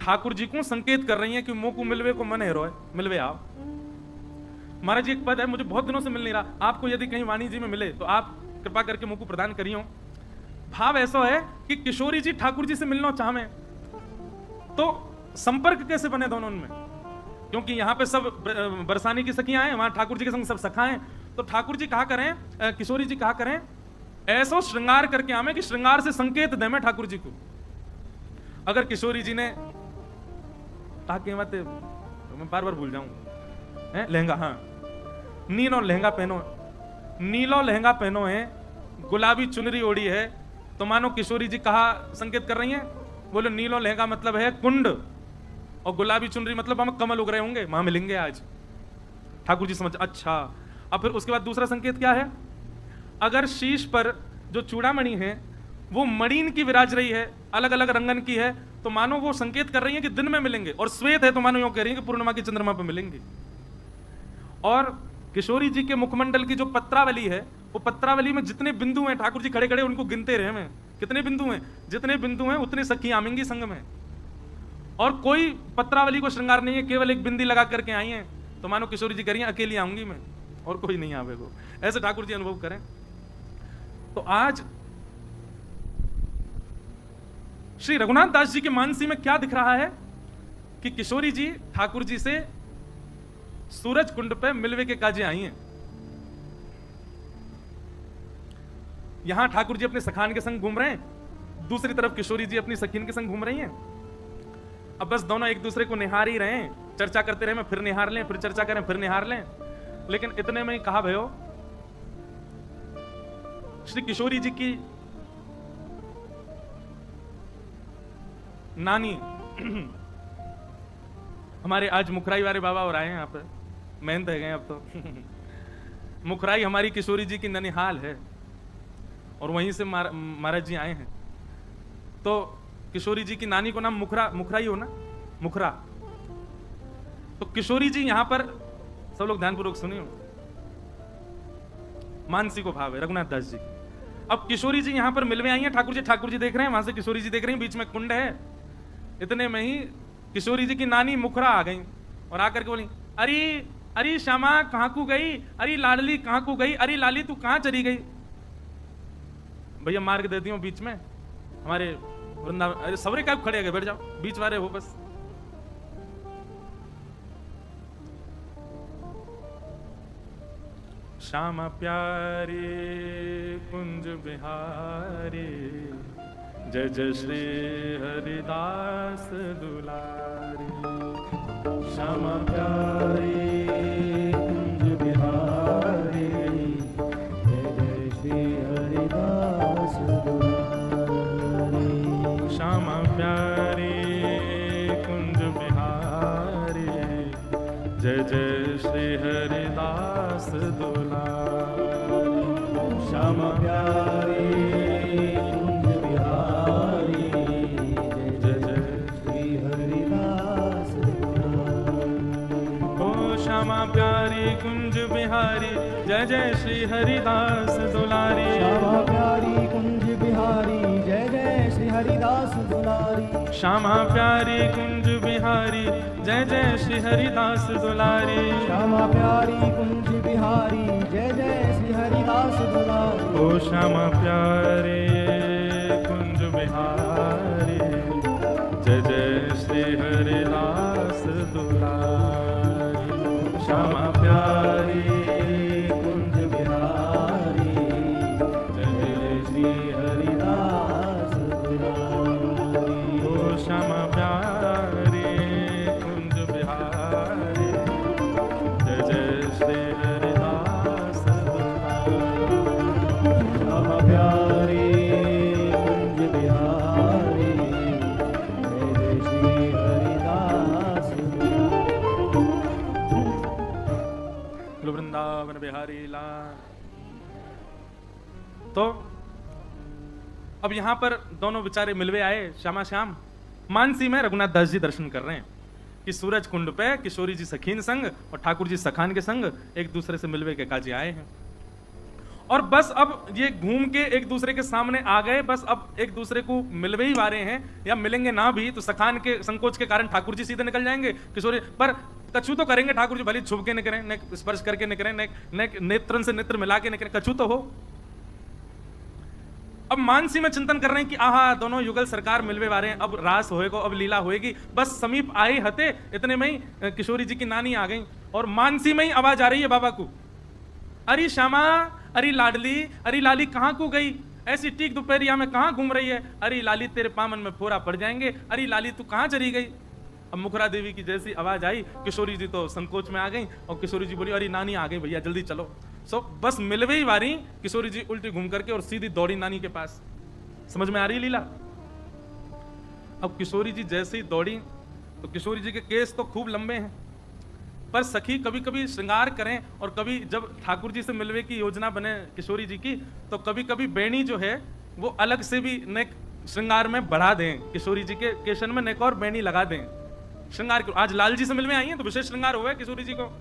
ठाकुर जी को संकेत कर रही हैं कि मोकू मिलवे को मन है रोए, मिलवे आओ। महाराज जी एक पद है, मुझे बहुत दिनों से मिल नहीं रहा, आपको यदि कहीं वाणी जी में मिले तो आप कृपा करके मोकू प्रदान करियो। भाव ऐसा है कि किशोरी जी ठाकुर जी से मिलना चाहे तो संपर्क कैसे बने दोनों में, क्योंकि यहाँ पे सब बरसानी की सखियां हैं, वहां ठाकुर जी के संग सब सखा हैं। तो ठाकुर जी कहा करें, किशोरी जी कहा करें, ऐसा श्रृंगार करके आवे कि श्रृंगार से संकेत दे मैं ठाकुर जी को। अगर किशोरी जी ने ताकि मत, मैं बार बार भूल जाऊं, लहंगा, हाँ नीलो लहंगा पहनो, नीलो लहंगा पहनो है, गुलाबी चुनरी ओढ़ी है, तो मानो किशोरी जी कहा संकेत कर रही हैं, बोलो नीलो लहंगा मतलब है कुंड, और गुलाबी चुनरी मतलब हम कमल उग रहे होंगे, वहां मिलेंगे आज। ठाकुर जी समझ, अच्छा। अब फिर उसके बाद दूसरा संकेत क्या है, अगर शीश पर जो चूड़ामणि है वो मणिन की विराज रही है, अलग अलग रंगन की है, तो मानो वो संकेत कर रही है कि दिन में मिलेंगे, और श्वेत है तो मानो यूं कह रही है कि पूर्णिमा की चंद्रमा पर मिलेंगे। और किशोरी जी के मुखमंडल की जो पत्रावली है, वो पत्रावली में जितने बिंदु हैं, ठाकुर जी खड़े खड़े उनको गिनते रहे हैं, कितने बिंदु हैं, जितने बिंदु हैं उतनी सखी आमेंगी संग में। और कोई पत्रावली को श्रृंगार नहीं है, केवल एक बिंदी लगा करके आई हैं, तो मानो किशोरी जी करिए अकेली आऊंगी मैं, और कोई नहीं आवेगा, ऐसे ठाकुर जी अनुभव करें। तो आज श्री रघुनाथ दास जी के मानसी में क्या दिख रहा है कि किशोरी जी ठाकुर जी से सूरज कुंड पे मिलवे के काजे आई हैं। यहां ठाकुर जी अपने सखान के संग घूम रहे हैं, दूसरी तरफ किशोरी जी अपनी सखीन के संग घूम रही हैं। अब बस दोनों एक दूसरे को निहार ही रहे हैं, चर्चा करते रहे, मैं फिर निहार लें, फिर चर्चा करें, फिर निहार लें। लेकिन इतने में ही कहा भयो, श्री किशोरी जी की नानी हमारे आज मुखराई वाले बाबा और आए हैं यहाँ पे, मेहनत है गए अब तो मुखराई हमारी किशोरी जी की ननिहाल है, और वहीं से महाराज जी आए हैं। तो किशोरी जी की नानी को नाम मुखराई हो ना, मुखरा। तो किशोरी जी यहां पर, सब लोग ध्यानपूर्वक सुनिए, मानसी को भाव है रघुनाथ दास जी। अब किशोरी जी यहां पर मिलवे आई हैं, ठाकुर जी देख रहे हैं, वहां से किशोरी जी देख रही हैं, बीच में कुंड है। इतने में ही किशोरी जी की नानी मुखरा आ गई और आकर के बोली, अरे अरे श्यामा कहां को गई, अरे लाडली कहां को गई, अरे लाली तू कहां चली गई। भैया मार्ग देती हूँ बीच में, हमारे वृंदावन, अरे सवरे क्या खड़े गए, बैठ जाओ, बीच वाले हो बस। श्यामा प्यारे कुंज बिहारी, जय जय श्री हरिदास दुलारी। श्यामा प्यारे कुंज बिहारी, जय जय श्री हरिदास दुलारी। श्यामा प्यारे कुंज बिहारी, जय जय श्री हरिदास दुलारी। श्यामा प्यारे कुंज बिहारी, जय जय श्री हरिदास दुलारी। ओ श्यामा प्यारी कुंज बिहारी, जय जय श्री हरिदास दुलारी। श्यामा प्यारी कुंज बिहारी, जय जय श्री हरिदास दुलारी। श्यामा प्यारी कुंज बिहारी, जय जय श्री हरिदास दुलारी। श्यामा प्यारी कुंज बिहारी, जय जय श्री हरिदास दुलारी। ओ श्यामा प्यारे कुंज बिहारी, जय जय श्री हरिदास दुलारी। श्यामा प्यारी कुंज बिहारी, जय जय श्री हरिदास दुलारी। ओ श्यामा प्यारे कुंज बिहारी, जय जय श्री हरिदास दुलारी। श्यामा प्यारी कुंज बिहारी, जय जय श्री हरिदास दुलारी। वृंदावन बिहारी लाल। तो अब यहां पर दोनों बेचारे मिलवे आए, श्यामा श्याम। मानसी में रघुनाथ दास जी दर्शन कर रहे हैं कि सूरज कुंड पे किशोरी जी सखीन संग और ठाकुर जी सखान के संग एक दूसरे से मिलवे के काजे आए हैं। और बस अब ये घूम के एक दूसरे के सामने आ गए, बस अब एक दूसरे को मिलवे ही वारे हैं, या मिलेंगे ना भी तो सखान के संकोच के कारण ठाकुर जी सीधे निकल जाएंगे, किशोरी पर कछु तो करेंगे ठाकुर जी, भले छुप के निकले, न स्पर्श करके निकले, न नेत्रन से नेत्र मिला के निकले, कछु तो हो। अब मानसी में चिंतन कर रहे हैं कि आहा दोनों युगल सरकार मिलवे वारे हैं, अब रास होएगा, अब लीला होएगी। बस समीप आए हते, इतने में ही किशोरी जी की नानी आ गई और मानसी में ही आवाज आ रही है बाबा को, अरे श्यामा, अरे लाडली, अरे लाली कहाँ को गई, ऐसी टीक दोपहरिया में कहाँ घूम रही है, अरे लाली तेरे पामन में फोरा पड़ जाएंगे, अरे लाली तू कहाँ चली गई। अब मुखरा देवी की जैसी आवाज आई, किशोरी जी तो संकोच में आ गई और किशोरी जी बोली अरे नानी आ गई भैया जल्दी चलो। बस मिलवे ही वारी, किशोरी जी उल्टी घूम करके और सीधी दौड़ी नानी के पास। समझ में आ रही लीला। अब किशोरी जी जैसे ही दौड़ी तो किशोरी जी के केस तो खूब लंबे हैं, पर सखी कभी कभी श्रृंगार करें और कभी जब ठाकुर जी से मिलवे की योजना बने किशोरी जी की, तो कभी कभी बेणी जो है वो अलग से भी नेक श्रृंगार में बढ़ा दें, किशोरी जी के केशन में नेक और बेणी लगा दें श्रृंगार। आज लाल जी से मिलवे आई हैं तो विशेष श्रृंगार हुआ है किशोरी जी को,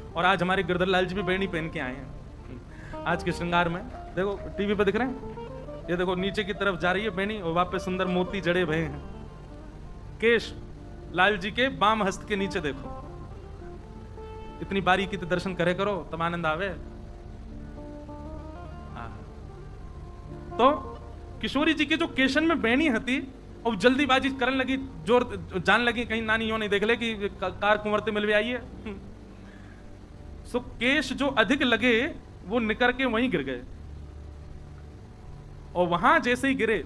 और आज हमारे गिरधर लाल जी भी बेणी पहन के आए हैं आज के श्रृंगार में। देखो टीवी पे दिख रहे हैं, ये देखो नीचे की तरफ जा रही है बेणी और वहां पे सुंदर मोती जड़े भये हैं। केश लाल जी के बाम हस्त के नीचे देखो, इतनी बारीकी से दर्शन करे करो तब आनंद आवे। तो किशोरी जी के जो केशन में बेणी हती और जल्दीबाजी करने लगी, जोर जान लगी कहीं नानी यो नहीं देख ले कि कार कुंवरते मिलवे आई है। सो केश जो अधिक लगे वो निकर के वहीं गिर गए, और वहां जैसे ही गिरे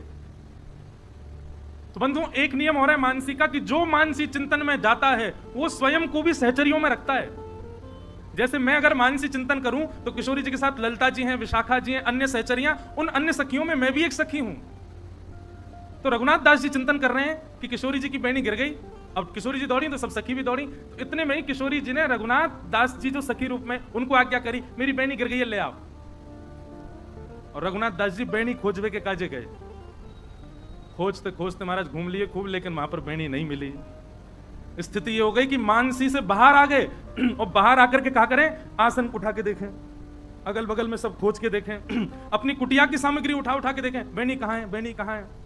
तो बंधुओं एक नियम हो रहा है मानसी का कि जो मानसी चिंतन में जाता है वो स्वयं को भी सहचरियों में रखता है। जैसे मैं अगर मानसी चिंतन करूं तो किशोरी जी के साथ ललिता जी हैं, विशाखा जी हैं, अन्य सहचरियां, उन अन्य सखियों में मैं भी एक सखी हूं। तो रघुनाथ दास जी चिंतन कर रहे हैं कि किशोरी जी की बेणी गिर गई, अब किशोरी जी दौड़ी तो सब सखी भी दौड़ी, तो इतने में ही किशोरी जी ने रघुनाथ दास जी जो सखी रूप में उनको आज्ञा करी मेरी बेणी गिर गई है ले आओ। और रघुनाथ दास जी बेणी खोजवे के काजे गए, खोजते खोजते महाराज घूम लिए खूब, लेकिन वहां पर बेणी नहीं मिली। स्थिति ये हो गई कि मानसी से बाहर आ गए और बाहर आकर के क्या करें, आसन उठा के देखें, अगल बगल में सब खोज के देखें, अपनी कुटिया की सामग्री उठा उठा के देखें बेणी कहां है, बेणी कहां है।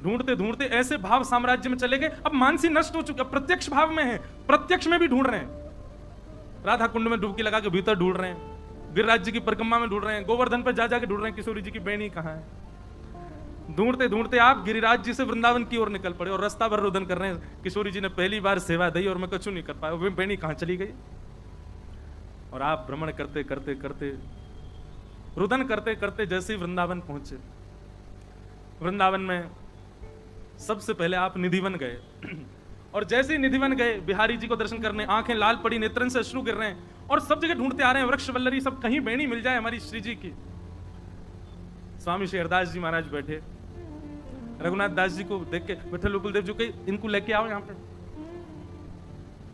ढूंढते ढूंढते ऐसे भाव साम्राज्य में चले गए, अब मानसी नष्ट हो चुका, प्रत्यक्ष भाव में है, प्रत्यक्ष में भी ढूंढ रहे हैं, राधा कुंड में डुबकी लगा के भीतर ढूंढ रहे हैं, गिरिराज जी की परिक्रमा में ढूंढ रहे हैं, गोवर्धन पर जा जाके ढूंढ रहे हैं किशोरी जी की बेणी कहां है। ढूंढते ढूंढते आप गिरिराज जी से वृंदावन की ओर निकल पड़े और रास्ता भर रुदन कर रहे हैं, किशोरी जी ने पहली बार सेवा दी और मैं कुछ नहीं कर पाया, वो बेणी कहां चली गई। और आप भ्रमण करते करते करते रुदन करते करते जैसे ही वृंदावन पहुंचे, वृंदावन में सबसे पहले आप निधिवन गए, और जैसे ही निधिवन गए बिहारी जी को दर्शन करने, आंखें लाल पड़ी, नेत्रन से अश्रु गिर रहे हैं, और सब जगह ढूंढते आ रहे हैं वृक्ष वल्लरी सब, कहीं बेणी मिल जाए हमारी श्री जी की। स्वामी श्री हरदास जी महाराज बैठे, रघुनाथ दास जी को देख के विठल विपुल देव जी कही इनको लेके आओ यहाँ पे,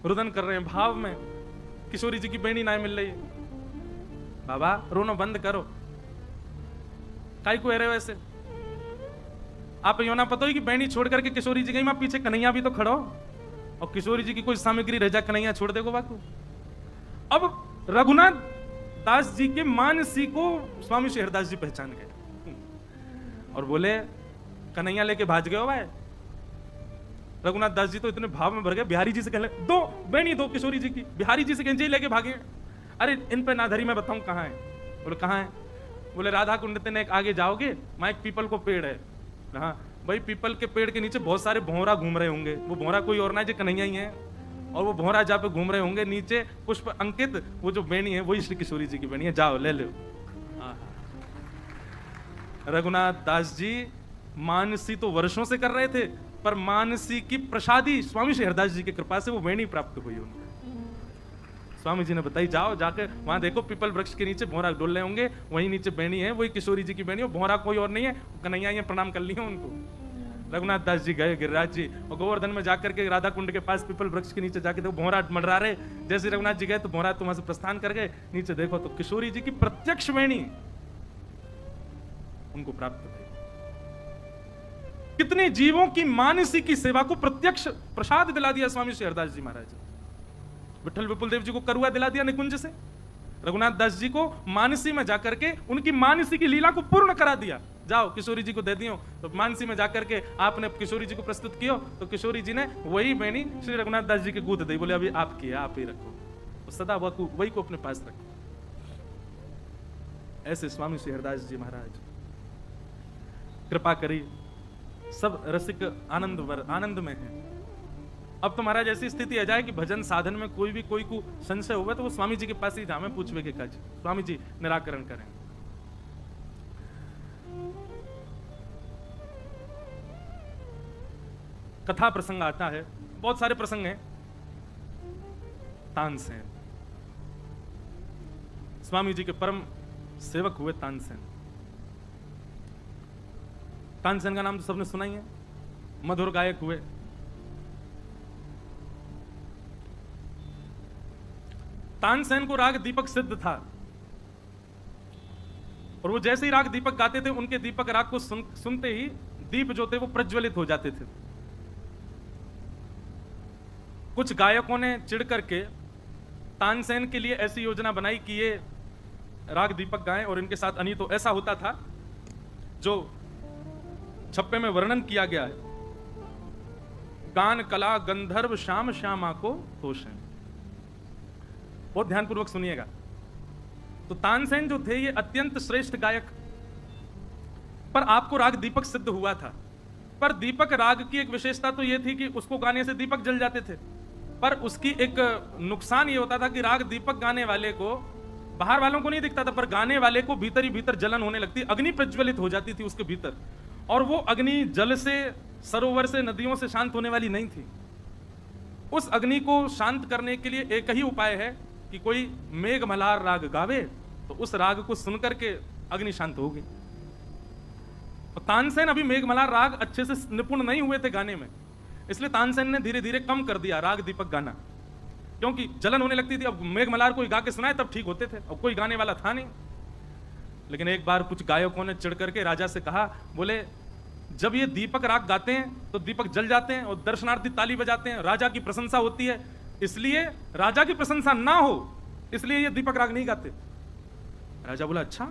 रुदन कर रहे हैं भाव में, किशोरी जी की बेणी ना मिल रही है। बाबा रोना बंद करो, काई को रहे वैसे, आप यो ना पता हो कि बेणी छोड़ करके किशोरी जी गई, मां पीछे कन्हैया भी तो खड़ो, और किशोरी जी की कोई सामग्री रह जा, कन्हैया छोड़ देगो बाकू। अब रघुनाथ दास जी के मानसी को स्वामी श्री हरदास जी पहचान गए और बोले कन्हैया लेके भाज गए हो भाई। रघुनाथ दास जी तो इतने भाव में भर गए, बिहारी जी से कहने दो बेणी दो किशोरी जी की, बिहारी जी से कहें लेके भागे। अरे इन पे नाधरी मैं बताऊं कहां है, बोले कहां है, बोले राधा कुंड ने आगे जाओगे वहां एक पीपल को पेड़ है, हाँ भाई पीपल के पेड़ के नीचे बहुत सारे भौरा घूम रहे होंगे, वो भौरा कोई और ना जो कन्हैया ही है, और वो भौरा जहाँ पे घूम रहे होंगे नीचे पुष्प अंकित वो जो बेणी है वही श्री किशोरी जी की बेणी है, जाओ ले लो। रघुनाथ दास जी मानसी तो वर्षों से कर रहे थे, पर मानसी की प्रसादी स्वामी श्री हरदास जी की कृपा से वो बेणी प्राप्त हुई उनको। स्वामी जी ने बताई जाओ जाके वहां देखो पीपल वृक्ष के नीचे भौरा डोल रहे होंगे, वही नीचे बेणी है, वही किशोरी जी की बेणी है, भौरा कोई और नहीं है, कन्हैया ये प्रणाम कर लिए उनको। रघुनाथ दास जी गए गिरिराज जी और गोवर्धन में जाकर के राधा कुंड के पास पीपल वृक्ष के नीचे जाके देखो भौरा मंडरा रहे, जैसे रघुनाथ जी गए तो भौरा तो वहां से प्रस्थान कर गए, नीचे देखो तो किशोरी जी की प्रत्यक्ष बेणी उनको प्राप्त हुई। कितने जीवों की मानसी की सेवा को प्रत्यक्ष प्रसाद दिला दिया स्वामी श्री हरदास जी महाराज। विठल विपुल देव जी को करुआ दिला दिया निकुंज से, रघुनाथ दास जी को मानसी में जाकर के उनकी मानसी की लीला को पूर्ण करा दिया। जाओ किशोरी जी को दे दियो, तो मानसी में जाकर के आपने किशोरी जी को प्रस्तुत किया, तो किशोरी जी ने वही बेनी श्री रघुनाथ दास जी के गूंथ दी, बोले अभी आपकी है, आप ही रखो, तो सदा वही को अपने पास रखो। ऐसे स्वामी श्री हरदास जी महाराज कृपा करी, सब रसिक आनंद में है। अब तो महाराज ऐसी स्थिति आ जाए कि भजन साधन में कोई भी कोई को संशय हुआ तो वो स्वामी जी के पास ही जामे पूछवे के काज, स्वामी जी निराकरण करें। कथा प्रसंग आता है, बहुत सारे प्रसंग हैं। तानसेन स्वामी जी के परम सेवक हुए तानसेन। तानसेन का नाम तो सबने सुना ही है, मधुर गायक हुए। तानसेन को राग दीपक सिद्ध था, और वो जैसे ही राग दीपक गाते थे उनके दीपक राग को सुनते ही दीप जो थे वो प्रज्वलित हो जाते थे। कुछ गायकों ने चिढ़ करके तानसेन के लिए ऐसी योजना बनाई कि ये राग दीपक गाएं, और इनके साथ अनी तो ऐसा होता था जो छप्पे में वर्णन किया गया है, गान कला गंधर्व श्याम श्यामा को तोषें। बहुत ध्यानपूर्वक सुनिएगा। तो तानसेन जो थे ये अत्यंत श्रेष्ठ गायक, पर आपको राग दीपक सिद्ध हुआ था। पर दीपक राग की एक विशेषता तो ये थी कि उसको गाने से दीपक जल जाते थे, पर उसकी एक नुकसान ये होता था कि राग दीपक गाने वाले को बाहर वालों को नहीं दिखता था, पर गाने वाले को भीतर ही भीतर जलन होने लगती, अग्नि प्रज्वलित हो जाती थी उसके भीतर, और वो अग्नि जल से, सरोवर से, नदियों से शांत होने वाली नहीं थी। उस अग्नि को शांत करने के लिए एक ही उपाय है कि कोई मेघ मल्हार राग गावे, तो उस राग को सुनकर के अग्नि शांत होगी। और तानसेन अभी मेघ मल्हार राग अच्छे से निपुण नहीं हुए थे गाने में, इसलिए तानसेन ने धीरे धीरे कम कर दिया राग दीपक गाना, क्योंकि जलन होने लगती थी। अब मेघ मल्हार कोई गा के सुनाए तब ठीक होते थे, अब कोई गाने वाला था नहीं। लेकिन एक बार कुछ गायकों ने चिढ़ करके राजा से कहा, बोले जब ये दीपक राग गाते हैं तो दीपक जल जाते हैं, और दर्शनार्थी ताली बजाते हैं, राजा की प्रशंसा होती है, इसलिए राजा की प्रशंसा ना हो इसलिए ये दीपक राग नहीं गाते। राजा बोला अच्छा,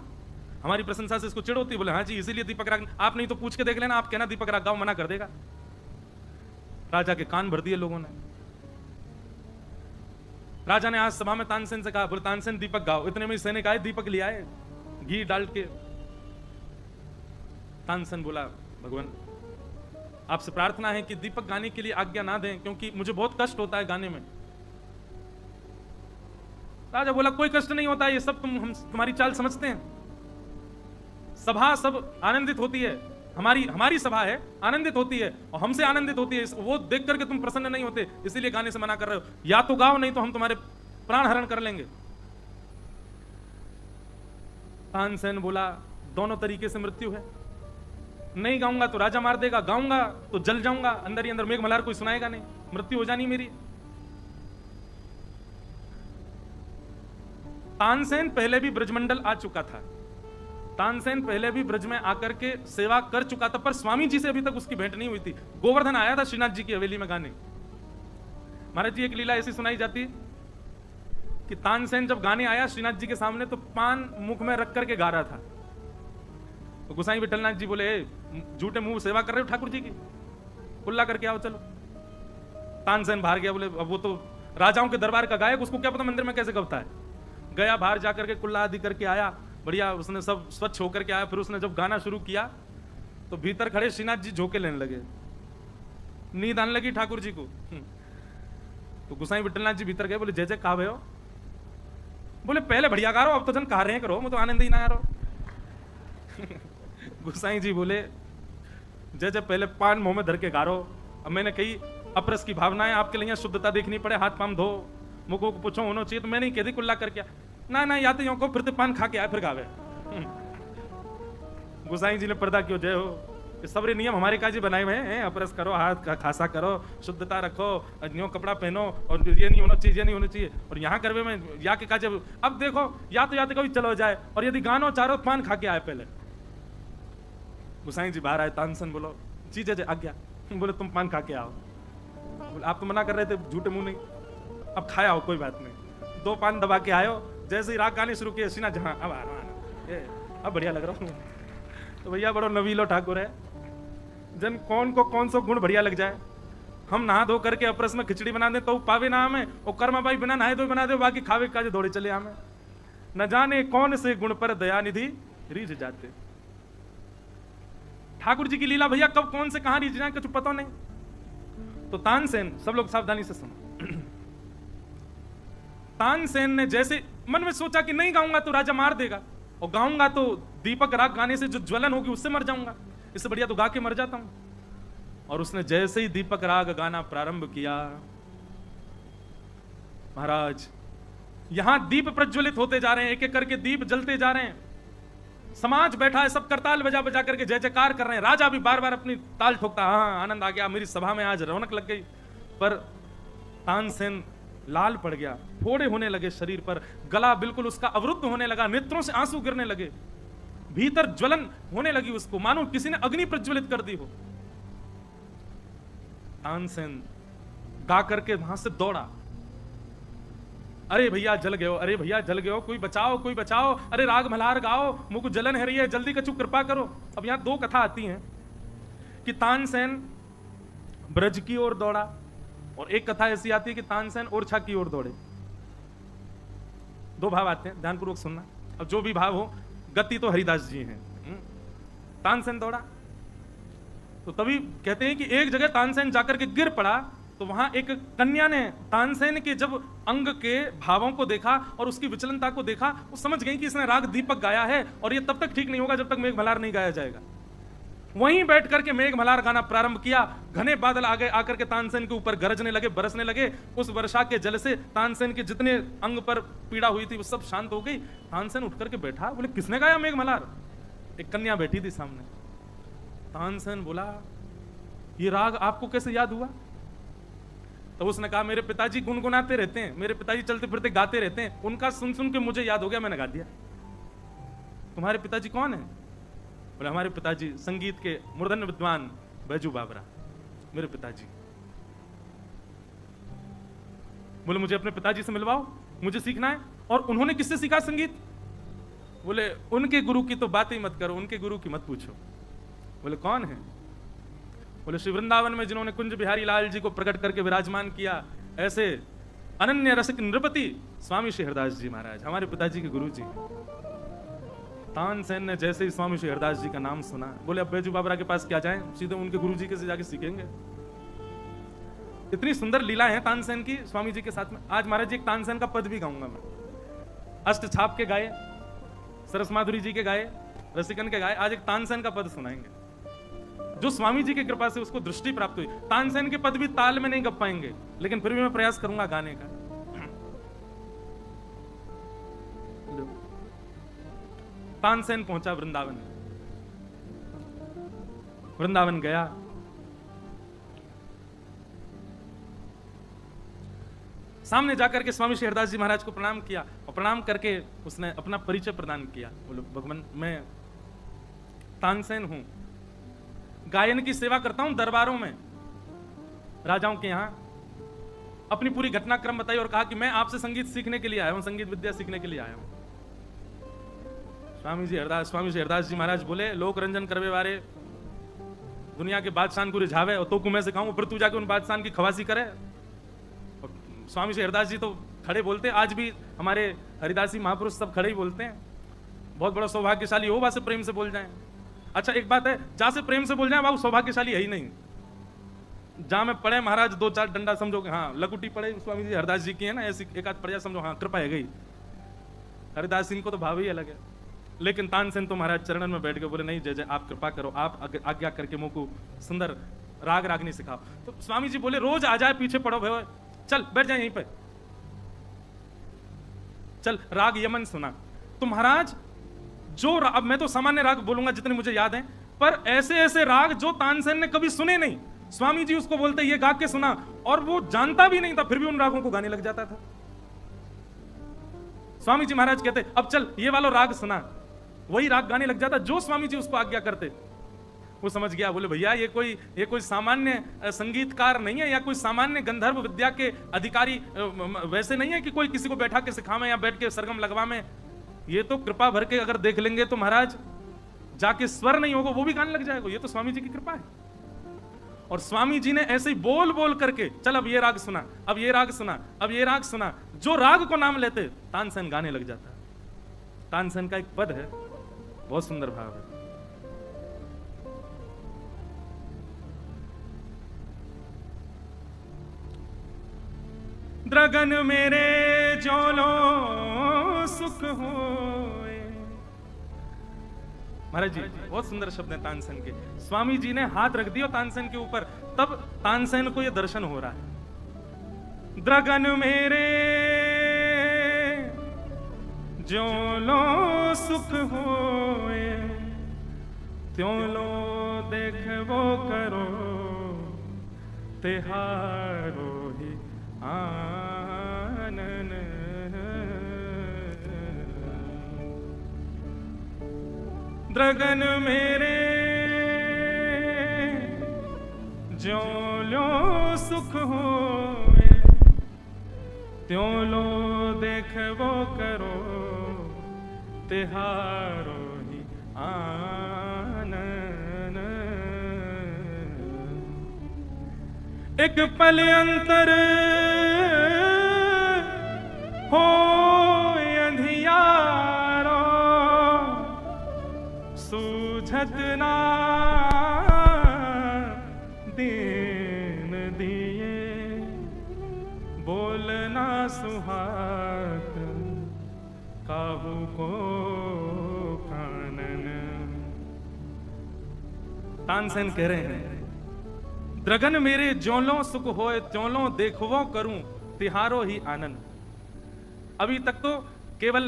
हमारी प्रशंसा से इसको चिढ़ होती है? बोले हाँ जी, इसीलिए दीपक राग। आप नहीं तो पूछ के देख लेना, आप कहना दीपक राग गाओ, मना कर देगा। राजा के कान भर दिए लोगों ने। राजा ने आज सभा में तानसेन से कहा, बोले तानसेन दीपक गाओ। इतने में सैनिक आए, दीपक ले आए घी डाल के। तानसेन बोला, भगवान आपसे प्रार्थना है कि दीपक गाने के लिए आज्ञा ना दें, क्योंकि मुझे बहुत कष्ट होता है गाने में। राजा बोला कोई कष्ट नहीं होता, ये सब हम तुम्हारी चाल समझते हैं। सभा सब आनंदित होती है, हमारी सभा है, आनंदित होती है, और हमसे आनंदित होती है, वो देख करके तुम प्रसन्न नहीं होते, इसीलिए गाने से मना कर रहे हो। या तो गाओ, नहीं तो हम तुम्हारे प्राण हरण कर लेंगे। तानसेन बोला दोनों तरीके से मृत्यु है, नहीं गाऊंगा तो राजा मार देगा, गाऊंगा तो जल जाऊंगा, अंदर ही अंदर मेघ मल्हार कोई सुनाएगा नहीं, मृत्यु हो जानी मेरी। तानसेन पहले भी ब्रजमंडल आ चुका था, तानसेन पहले भी ब्रज में आकर के सेवा कर चुका था, पर स्वामी जी से अभी तक उसकी भेंट नहीं हुई थी। गोवर्धन आया था श्रीनाथ जी की हवेली में गाने। महाराज जी एक लीला ऐसी सुनाई जाती कि तानसेन जब गाने आया श्रीनाथ जी के सामने तो पान मुख में रख करके गा रहा था। तो गोसाई विठलनाथ जी बोले झूठे मुंह सेवा कर रहे हो ठाकुर जी की, कुल्ला करके आओ चलो। तानसेन बाहर गया, बोले अब वो तो राजाओं के दरबार का गायक, उसको क्या पता मंदिर में कैसे गवता है। गया बाहर जाकर के कुल्ला आदि करके आया, बढ़िया उसने सब स्वच्छ होकर के आया। फिर उसने जब गाना शुरू किया तो भीतर खड़े श्रीनाथ जी झोंके लेने लगे, नींद आने लगी ठाकुर जी को। तो गोसाई विठलनाथ जी भीतर गए, बोले जय जय कहा भे हो? बोले पहले बढ़िया गा रहे हो, अब तो जन कहा रहे हैं करो, मैं तो आनंद ही ना आ रहा। गोसाई जी बोले जय जय पहले पान मुंह में धर के गा रहे हो, अब मैंने कही अपरस की भावनाएं आपके लिए शुद्धता देखनी पड़े, हाथ पाम धो, मुखों को पूछो होना चाहिए, तो मैंने कह दी कुल्ला करके ना ना, या तो यूं को फिर तो पान खा के आए फिर गावे। गोसाई जी ने पर्दा क्यों जय हो, सबरे नियम हमारे काजी बनाए हुए हैं, अपरस करो, हाथ का खासा करो, शुद्धता रखो, न्यो कपड़ा पहनो, और ये नहीं होना चाहिए, ये नहीं होना चाहिए, और यहाँ करवे में या के काजे। अब देखो या तो कभी चलो जाए, और यदि गानो चारो पान खा के आए पहले। गोसाई जी बाहर आए, तानसेन बोलो जी जय जय आज्ञा। बोले तुम पान खा के आओ। बोले आप तो मना कर रहे थे झूठे मुंह नहीं, अब खाए आओ कोई बात नहीं। 2 पान दबा के आयो, जैसे ही राग गाने शुरू किए सीना जहां अब आ रहा है, अब बढ़िया लग रहा हूँ। तो भैया बड़ो नवीलो ठाकुर है, जन कौन को कौन सा गुण बढ़िया लग जाए। हम नहा धो करके अपरस में खिचड़ी बना दे तो पावे ना हमें, और कर्मा भाई बिना नहाए धोए बना दे, बाकी खावे काजे दौड़े चले हमें। न जाने कौन से गुण पर दयानिधि रीझ जाते। ठाकुर जी की लीला भैया कब कौन से कहां रीझ जाए कुछ पता नहीं। तो तानसेन, सब लोग सावधानी से सुनो। तानसेन ने जैसे मन में सोचा कि नहीं गाऊंगा तो राजा मार देगा, और गाऊंगा तो दीपक राग गाने से जो ज्वलन होगी उससे मर जाऊंगा, इससे बढ़िया तो गा के मर जाता हूं। और उसने जैसे ही दीपक राग गाना प्रारंभ किया, महाराज यहां दीप प्रज्वलित होते जा रहे हैं, एक एक करके दीप जलते जा रहे हैं। समाज बैठा है, सब करताल बजा बजा करके जय जयकार कर रहे हैं। राजा भी बार बार अपनी ताल ठोकता, हाँ आनंद आ गया, मेरी सभा में आज रौनक लग गई। पर तानसेन लाल पड़ गया, फोड़े होने लगे शरीर पर, गला बिल्कुल उसका अवरुद्ध होने लगा, नेत्रों से आंसू गिरने लगे, भीतर ज्वलन होने लगी उसको, मानो किसी ने अग्नि प्रज्वलित कर दी हो। तानसेन गा करके वहां से दौड़ा, अरे भैया जल गए हो, अरे भैया जल गए हो, कोई बचाओ कोई बचाओ, अरे राग मल्हार गाओ, मुझको जलन है रही है, जल्दी कछु कृपा करो। अब यहां दो कथा आती हैं कि तानसेन ब्रज की ओर दौड़ा, और एक कथा ऐसी आती है कि तानसेन ओरछा की ओर दौड़े। दो भाव आते हैं, ध्यानपूर्वक सुनना। अब जो भी भाव हो, गति तो हरिदास जी हैं। तानसेन दौड़ा तो तभी कहते हैं कि एक जगह तानसेन जाकर के गिर पड़ा, तो वहां एक कन्या ने तानसेन के जब अंग के भावों को देखा और उसकी विचलनता को देखा, वो समझ गई कि इसने राग दीपक गाया है, और ये तब तक ठीक नहीं होगा जब तक मेघ मल्हार नहीं गाया जाएगा। वहीं बैठ करके मेघ मल्हार गाना प्रारंभ किया। घने बादल आगे आकर के तानसेन के ऊपर गरजने लगे, बरसने लगे। उस वर्षा के जल से तानसेन के जितने अंग पर पीड़ा हुई थी वो सब शांत हो गई। तानसेन उठ करके बैठा, बोले किसने गाया मेघ मल्हार? एक कन्या बैठी थी सामने। तानसेन बोला ये राग आपको कैसे याद हुआ? तो उसने कहा मेरे पिताजी गुनगुनाते रहते हैं, मेरे पिताजी चलते फिरते गाते रहते हैं, उनका सुन सुन के मुझे याद हो गया, मैंने गा दिया। तुम्हारे पिताजी कौन है? बोले हमारे पिताजी संगीत के मूर्धन्य विद्वान बैजू बाबरा, मेरे पिताजी। बोले मुझे अपने पिताजी से मिलवाओ, मुझे सीखना है। और उन्होंने किससे सीखा संगीत? बोले उनके गुरु की तो बात ही मत करो, उनके गुरु की मत पूछो। बोले कौन है? बोले श्री वृंदावन में जिन्होंने कुंज बिहारी लाल जी को प्रकट करके विराजमान किया, ऐसे अनन्य रसिक नृपति स्वामी श्री हरदास जी महाराज, हमारे पिताजी के गुरु जी। तानसेन ने जैसे ही स्वामी श्री हरदास जी का नाम सुना, बोले अब बैजू बाबरा के पास क्या जाएं, सीधे उनके गुरु जी के से जाके सीखेंगे। इतनी सुंदर लीला है तानसेन की स्वामी जी के साथ में। आज महाराज जी एक तानसेन का पद भी गाऊंगा मैं। अष्ट छाप के गाए, सरस माधुरी जी के गाए, रसिकन के गाए, आज एक तानसेन का पद सुनाएंगे जो स्वामी जी की कृपा से उसको दृष्टि प्राप्त हुई। तानसेन के पद भी ताल में नहीं गा पाएंगे, लेकिन फिर भी मैं प्रयास करूंगा गाने का। तानसेन पहुंचा वृंदावन। वृंदावन गया, सामने जाकर के स्वामी श्री हरदास जी महाराज को प्रणाम किया, और प्रणाम करके उसने अपना परिचय प्रदान किया। बोलो भगवान मैं तानसेन हूं, गायन की सेवा करता हूं दरबारों में, राजाओं के यहां। अपनी पूरी घटनाक्रम बताई और कहा कि मैं आपसे संगीत सीखने के लिए आया हूं, संगीत विद्या सीखने के लिए आया हूं। स्वामी श्री हरदास जी महाराज बोले लोक रंजन करवे वारे, दुनिया के बादशाह को रिझावे और तो मैं सिखाऊं, फिर तू जाके उन बादशाह की खवासी करे। और स्वामी श्री हरदास जी तो खड़े बोलते, आज भी हमारे हरिदासी महापुरुष सब खड़े ही बोलते हैं, बहुत बड़ा सौभाग्यशाली हो वहां से प्रेम से बोल जाए। अच्छा एक बात है, जहां से प्रेम से बोल जाए वहां सौभाग्यशाली है ही नहीं। जहां में पढ़े महाराज दो चार डंडा समझो कि हाँ लकुटी पड़े स्वामी जी हरदास जी की है ना, ऐसी एक आध पड़ जाए समझो हाँ कृपा है गई। हरिदास सिंह को तो भाव ही अलग है। लेकिन तानसेन तो महाराज चरणन में बैठ के बोले नहीं जय जय आप कृपा करो, आप आज्ञा करके मुझ को सुंदर राग रागनी सिखाओ। तो स्वामी जी बोले रोज आ जाए पीछे पड़ो भय, चल बैठ जाए यहीं पे, चल राग यमन सुना। तो महाराज जो अब मैं तो सामान्य राग बोलूंगा जितने मुझे याद हैं, पर ऐसे ऐसे राग जो तानसेन ने कभी सुने नहीं, स्वामी जी उसको बोलते ये गा के सुना, और वो जानता भी नहीं था फिर भी उन रागों को गाने लग जाता था। स्वामी जी महाराज कहते अब चल ये वाला राग सुना, वही राग गाने लग जाता जो स्वामी जी उसको आज्ञा करते। वो समझ गया, बोले भैया ये कोई सामान्य संगीतकार नहीं है या कोई सामान्य गंधर्व विद्या के अधिकारी वैसे नहीं है कि कोई किसी को बैठा के सिखावे या बैठ के सरगम लगवावे। ये तो कृपा भर के अगर देख लेंगे तो महाराज जाके स्वर नहीं होगा वो भी गाने लग जाएगा। ये तो स्वामी जी की कृपा है। और स्वामी जी ने ऐसे ही बोल बोल करके, चल अब ये राग सुना, अब ये राग सुना, अब ये राग सुना, जो राग को नाम लेते तानसेन गाने लग जाता है। तानसेन का एक पद है, बहुत सुंदर भाव है। द्रगन मेरे जोलो सुख होए। महाराज जी बहुत सुंदर शब्द है तानसेन के। स्वामी जी ने हाथ रख दिया तानसेन के ऊपर, तब तानसेन को यह दर्शन हो रहा है। द्रगन मेरे जोलो सुख होए, त्यों लो देखबो करो, तिहारो ही आनन। द्रगन मेरे ज्यों लो सुख होए, त्यों लो देखबो करो, तिहारो ही आनन। एक पल अंतर हो अंधियारो, सूझत ना दीन दिए, बोलना सुहात काहू को कानन। तानसेन कह रहे हैं, द्रगन मेरे ज्यों सुख होए, त्यों देखवो करूं, तिहारो ही आनंद। अभी तक तो केवल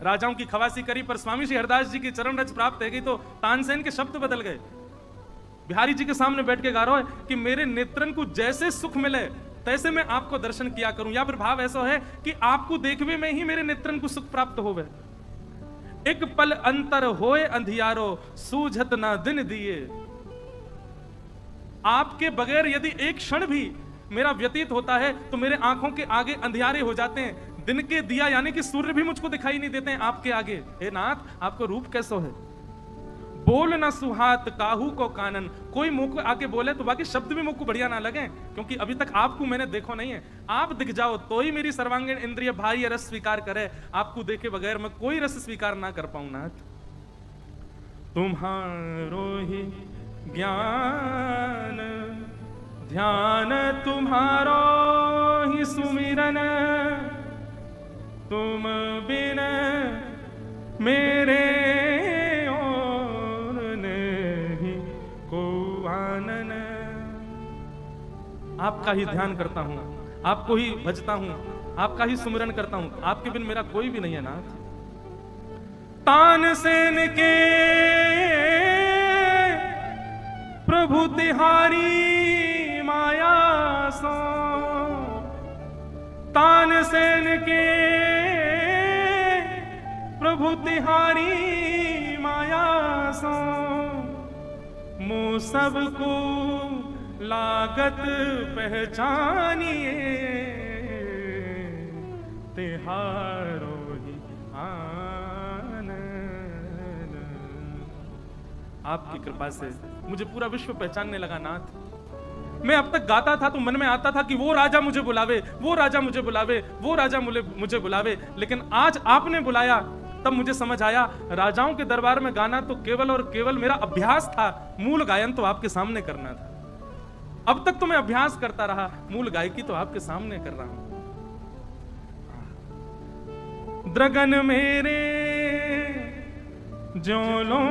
राजाओं की खवासी करी, पर स्वामी श्री हरदास जी की चरण रज प्राप्त है गई तो तानसेन के शब्द बदल गए। बिहारी जी के सामने बैठ के गा रहा है कि मेरे नेत्रन को जैसे सुख मिले तैसे मैं आपको दर्शन किया करूं, या फिर भाव ऐसा है कि आपको देखवे में ही मेरे नेत्रन को सुख प्राप्त होवे। एक पल अंतर होए अंधियारो, सूझत ना दिन दिए। आपके बगैर यदि एक क्षण भी मेरा व्यतीत होता है तो मेरे आंखों के आगे अंधियारे हो जाते हैं। दिन के दिया यानी कि सूर्य भी मुझको दिखाई नहीं देते हैं आपके आगे। हे नाथ, आपको रूप कैसो है। बोल न सुहात काहू को कानन। कोई मुंह को आके बोले तो बाकी शब्द भी मुंह को बढ़िया ना लगे, क्योंकि अभी तक आपको मैंने देखो नहीं है। आप दिख जाओ तो ही मेरी सर्वांगीण इंद्रिय भारी रस स्वीकार करे। आपको देखे बगैर मैं कोई रस स्वीकार ना कर पाऊं नाथ। तुम्हारो ही ज्ञान ध्यान, तुम्हारो ही सुमिरन, तुम बिन मेरे और नहीं को आनन। आपका ही ध्यान करता हूं, आपको ही भजता हूं, आपका ही सुमिरन करता हूं, आपके बिन मेरा कोई भी नहीं है नाथ। तानसेन के प्रभु तिहारी माया सो, तानसेन के प्रभु तिहारी माया सो, मुँह सबको लागत पहचानिए, तिहारो ही आनंद। आपकी कृपा से मुझे पूरा विश्व पहचानने लगा नाथ। मैं अब तक गाता था तो मन में आता था कि वो राजा मुझे बुलावे, वो राजा मुझे बुलावे, वो राजा मुझे बुलावे, लेकिन आज आपने बुलाया तब मुझे समझ आया राजाओं के दरबार में गाना तो केवल और केवल मेरा अभ्यास था, मूल गायन तो आपके सामने करना था। अब तक तो मैं अभ्यास करता रहा, मूल गायकी तो आपके सामने कर रहा हूं। द्रगन मेरे ज्यों लो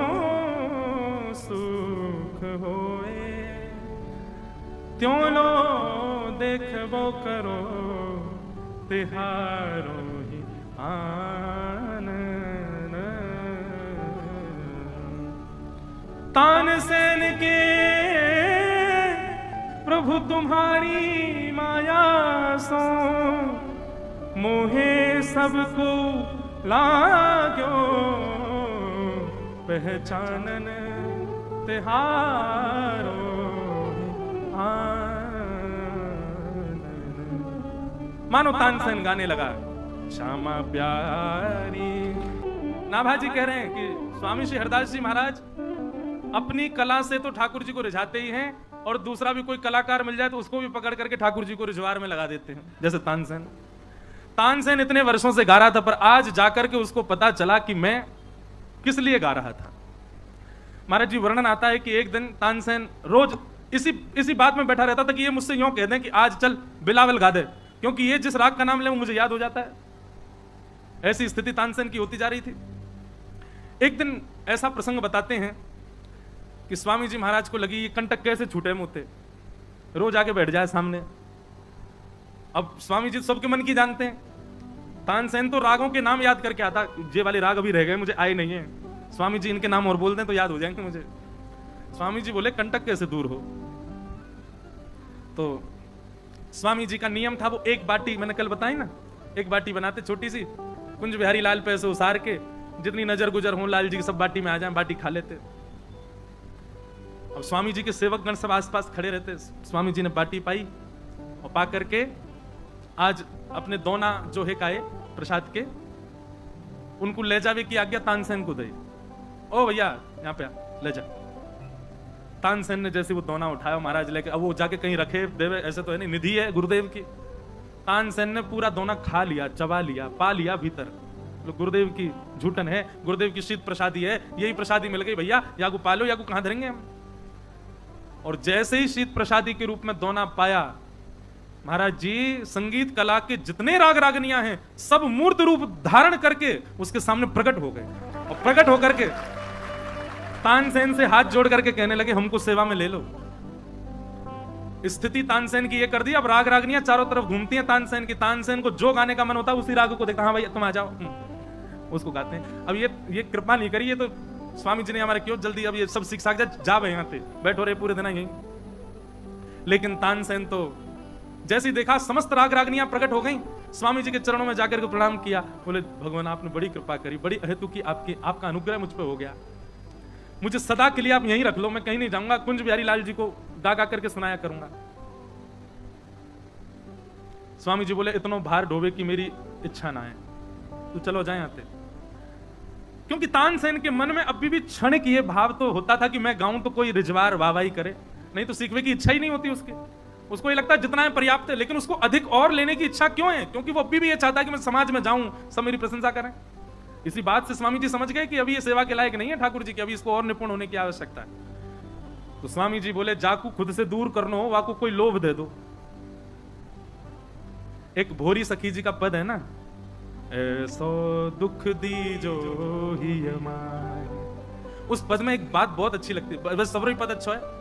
सुख होए, त्यों लो देखबो करो, तिहारो ही आनन। तानसेन के प्रभु तुम्हारी माया सो, मोहे सबको लाग्यो पहचानन, हारो मानो तानसेन गाने लगा, श्यामा प्यारी। नाभाजी कह रहे हैं कि स्वामी श्री हरदास जी महाराज अपनी कला से तो ठाकुर जी को रिझाते ही हैं, और दूसरा भी कोई कलाकार मिल जाए तो उसको भी पकड़ करके ठाकुर जी को रिजवार में लगा देते हैं। जैसे तानसेन, तानसेन इतने वर्षों से गा रहा था, पर आज जाकर के उसको पता चला कि मैं किस लिए गा रहा था। महाराज जी वर्णन आता है कि एक दिन तानसेन रोज इसी बात में बैठा रहता था कि ये मुझसे यूं कह दें कि आज चल बिलावल गा दे, क्योंकि ये जिस राग का नाम ले वो मुझे याद हो जाता है। ऐसी स्थिति तानसेन की होती जा रही थी। एक दिन ऐसा प्रसंग बताते हैं कि स्वामी जी महाराज को लगी ये कंटक कैसे छूटे मुंह थे, रोज आके बैठ जाए सामने। अब स्वामी जी सबके मन की जानते हैं, तानसेन तो रागों के नाम याद करके आता, ये वाले राग अभी रह गए मुझे आए नहीं है, स्वामी जी इनके नाम और बोल दें तो याद हो जाएंगे मुझे। स्वामी जी बोले कंटक कैसे दूर हो। तो स्वामी जी का नियम था, वो एक बाटी, मैंने कल बताई ना, एक बाटी बनाते छोटी सी, कुंज बिहारी लाल पैसे उसार के जितनी नजर गुजर हो लाल जी की सब बाटी में आ जाए, बाटी खा लेते। अब स्वामी जी के सेवक गण सब आसपास खड़े रहते। स्वामी जी ने बाटी पाई और पा करके आज अपने दोना जो है काए प्रसाद के, उनको ले जावे की आज्ञा तानसेन को दे। ओ भैया यहाँ पे ले जा। तानसेन ने जैसे वो दोना उठाया महाराज लेके, अब वो जाके कहीं रखे देवे, ऐसे तो है नहीं, निधि है गुरुदेव की। तानसेन ने पूरा दोना खा लिया, चबा लिया, पा लिया भीतर। गुरुदेव की झूठन है, गुरुदेव की शीत प्रसादी है, यही प्रसादी मिल गई भैया, या को पालो या को कहां धरेंगे हम। और जैसे ही शीत प्रसादी के रूप में दोना पाया, महाराज जी संगीत कला के जितने राग रागनियां हैं सब मूर्त रूप धारण करके उसके सामने प्रकट हो गए। और प्रकट होकर के तानसेन से हाथ जोड़ करके कहने लगे हमको सेवा में ले लो। स्थिति तानसेन की ये कर दी, अब राग रागनियां चारों तरफ घूमती हैं तानसेन की। तानसेन को जो गाने का मन होता है उसी राग को देखा, हाँ भाई तुम आ जाओ, उसको गाते हैं। अब ये कृपा नहीं करी, ये तो स्वामी जी ने हमारे क्यों जल्दी अब ये सब सीख साख जा भाई यहाँ पे बैठो रे पूरे दिन यहीं। लेकिन तानसेन तो जैसे ही देखा समस्त राग रागनियां प्रकट हो गई, स्वामी जी के चरणों में जाकर के प्रणाम किया, बोले भगवान आपने बड़ी कृपा करी, बड़ी अहेतु की आपका अनुग्रह मुझ पे हो गया, मुझे सदा के लिए आप यहीं रख लो, मैं कहीं नहीं जाऊंगा, कुंज बिहारी लाल जी को गा गा करके सुनाया करूंगा। स्वामी जी बोले इतना भार ढोवे की मेरी इच्छा ना है, तू चलो जाए आते। क्योंकि तानसेन के मन में अभी भी क्षण की ये भाव तो होता था कि मैं गाऊं तो कोई रिजवार वाहवाही करे, नहीं तो सीखने की इच्छा ही नहीं होती उसको ये लगता है जितना है पर्याप्त है। लेकिन उसको अधिक और लेने की इच्छा क्यों है? क्योंकि वो अभी भी ये चाहता है कि मैं समाज में जाऊं, सब मेरी प्रशंसा करें। इसी बात से स्वामी जी समझ गए कि अभी ये सेवा के लायक नहीं है ठाकुर जी की, अभी इसको और निपुण होने की आवश्यकता है। तो स्वामी जी बोले जाकू खुद से दूर करनो हो, वाकू कोई लोभ दे दो। एक भोरी सखी जी का पद है ना, ऐसो दुख दी जो ही हमारे, उस पद में एक बात बहुत अच्छी लगती है, बस सबरो पद अच्छा है।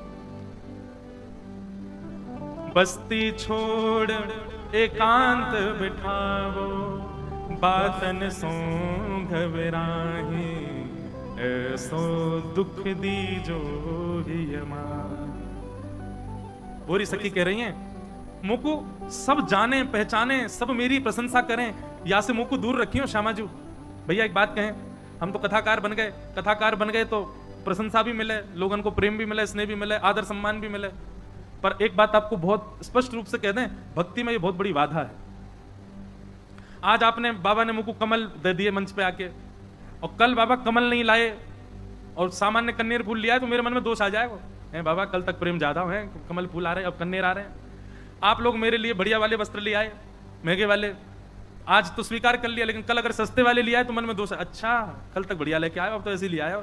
बस्ती छोड़ एकांत बिठावो, बातन सो घबराही, ऐसो दुख दी जो ही हमारे। भोरी सखी कह रही हैं मुझको सब जाने पहचाने, सब मेरी प्रशंसा करें, या से मुझको दूर रखियो श्यामा जी। भैया एक बात कहें, हम तो कथाकार बन गए, कथाकार बन गए तो प्रशंसा भी मिले, लोगों को प्रेम भी मिले, स्नेह भी मिले, आदर सम्मान भी मिले, पर एक बात आपको बहुत स्पष्ट रूप से कह दें, भक्ति में ये बहुत बड़ी बाधा है। आज आपने बाबा ने मुझको कमल दे दिए मंच पे आके, और कल बाबा कमल नहीं लाए और सामान्य कन्नेर फूल लिया है, तो मेरे मन में दोष आ जाएगा, बाबा कल तक प्रेम ज्यादा है, कमल फूल आ रहे हैं, अब कन्नेर आ रहे हैं। आप लोग मेरे लिए बढ़िया वाले वस्त्र ले आए, महंगे वाले, आज तो स्वीकार कर लिया, लेकिन कल अगर सस्ते वाले ले आए तो मन में दोष, अच्छा कल तक बढ़िया लेके आए, अब तो ऐसे ले आया।